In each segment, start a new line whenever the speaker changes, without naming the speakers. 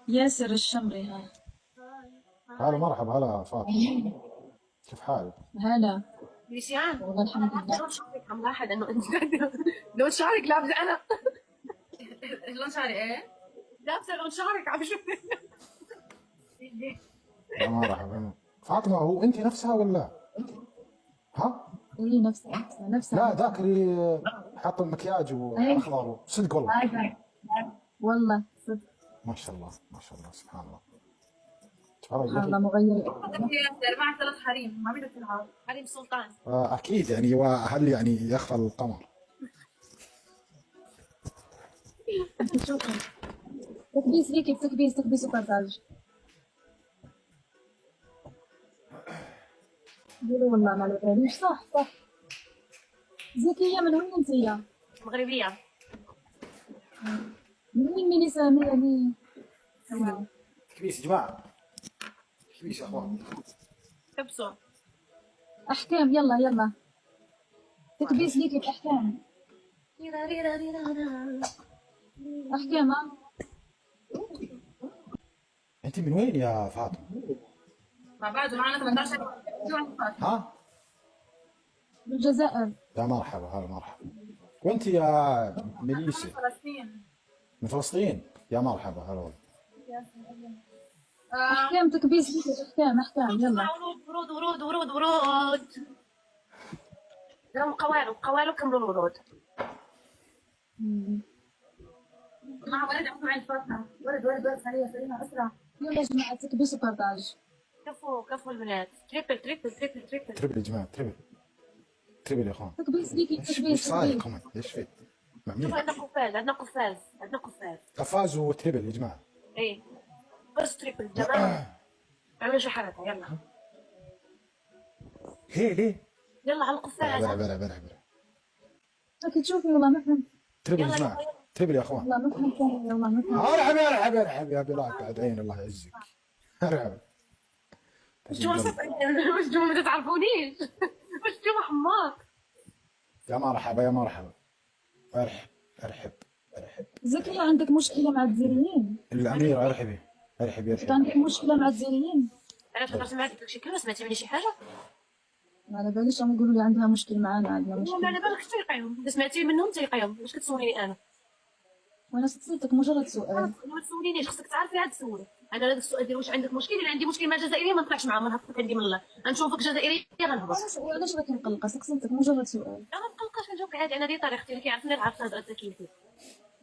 ياسر الشمري ها.
هلا مرحبا، هلا فاطمة، كيف حالك؟
هلا.
نسيان
والله الحمد لله.
لون شعرك عم لاحظ انه انت لون شعرك لابسه انا لون شعري ايه؟ لابسه لون شعرك عم شوف
يا مرحبا فاطمة، هو أنت نفسها ولا؟ ها؟
هي نفسها
لا ذاك اللي حاط المكياج وأخضر، صدق والله.
هذا والله صدق.
ما شاء الله ما شاء الله، سبحان الله. سبحان
سبحان
الله.
الله مغير.
ياسر معك 3 حريم ما بدك تلعب حريم السلطان
أكيد يعني، وهل يعني يخفى القمر؟
تكبيس ليكي تكبيس وبرتاج. قولوا والله ما لقيتنيش. صح. زكية من وين انتيا؟
مغربيه
من وين ميني سامية مين؟
كبيس يا جماعة، كبيس يا أخوان.
كبسوا
أحكام يلا. تكبيس ليكي بأحكام. أحكام ها؟
أنت من وين يا فاطمة؟
مع بعض معنا 18
ها؟
من الجزائر.
يا مرحبا، هلا مرحبا. وأنت يا ميليسي؟
فلسطين
من فلسطين؟ يا مرحبا، هلا والله.
أحكام تكبيس ليكي أحكام يلا.
ورود لهم قوالب كملوا الورود مع ولد عم معي فاطمه ولد سريع اسرع
يلا يا جماعة تكبيس وبرتاج.
كفو البنات تريبل
تربل يا جماعة، تربل يا اخوان.
تكبيس ليكي
ايش صاير كمان؟ ايش في؟ مع مين؟
عندنا قفاز
قفاز وتربل يا جماعة.
ايه بس تريبل تمام اعملوا شي حركه يلا
ليه؟
يلا على القفاز
بلا
لكن تشوفي والله ما فهمت.
تربل يا جماعة، تربل يا اخوان.
والله ما فهمت والله ما فهمت.
ارحب يا بلال، بعد عين الله يعزك. ارحب.
مش ما تعرفونيش مش حماق
يا مرحبا. ارحب.
زكية عندك مشكلة مع الجزائريين؟
الأميرة ارحبي.
عندك مشكلة مع الجزائريين؟
انا تقدر سمعت لك شي كلمه سمعتي مني شي حاجه
ما على باليش عم يقولوا لي عندها مشكل معانا، عندنا
ما
مشكل.
على بالك تيقيهم اذا سمعتي منهم تيقيهم واش كتسوليني انا
وانا سألتك مجرد سؤال.
ما تسولينيش خصك تعرفي عاد تسولي انا هذا السؤال ديال واش عندك مشكل الا عندي مشكل مع الجزائريين ما نطلعش معاهم نهبطك عندي من الله نشوفك جزائريه غنهبط
علاش راكي مقلقة؟ سألتك مجرد سؤال.
انا ما نقلقاش نجاوبك عادي انا دي طريقتي اللي كيعرفني نعرف نهضر كيفي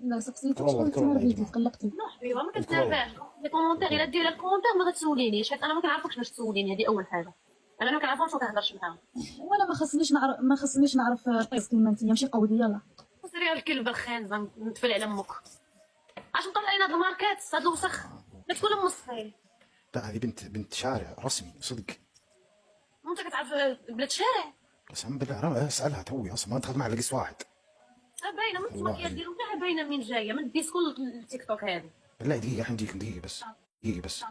لا سقسيتك شكون تنرفزتي تقلقتي؟
نو حبيبي ما كنتنرفاش لي كومونتير الا دير الكومونتير ما غتسولينيش حيت انا ما كنعرفكش باش تسوليني هذه اول حاجه انا ما كنعرفهمش وما كنهضرش معاهم
وانا ما خصنيش نعرف كيما انت ماشي قودي. يلا
سيري الكلبه الخانزه نتفل على امك علاش مطلعين هاد الماركات هاد الوسخ لا تكون ام الصغير.
لا هذه بنت شارع رسمي صدق.
وانت كتعرف بلاد شارع
قسما بالله اسالها توي اصلا ما دخلت معها لقيت واحد.
باينه من الماكياج ديالهم تاعها باينه من جايه من الديسكو التيك توك هذه.
بالله دقيقة، دقيقة بس.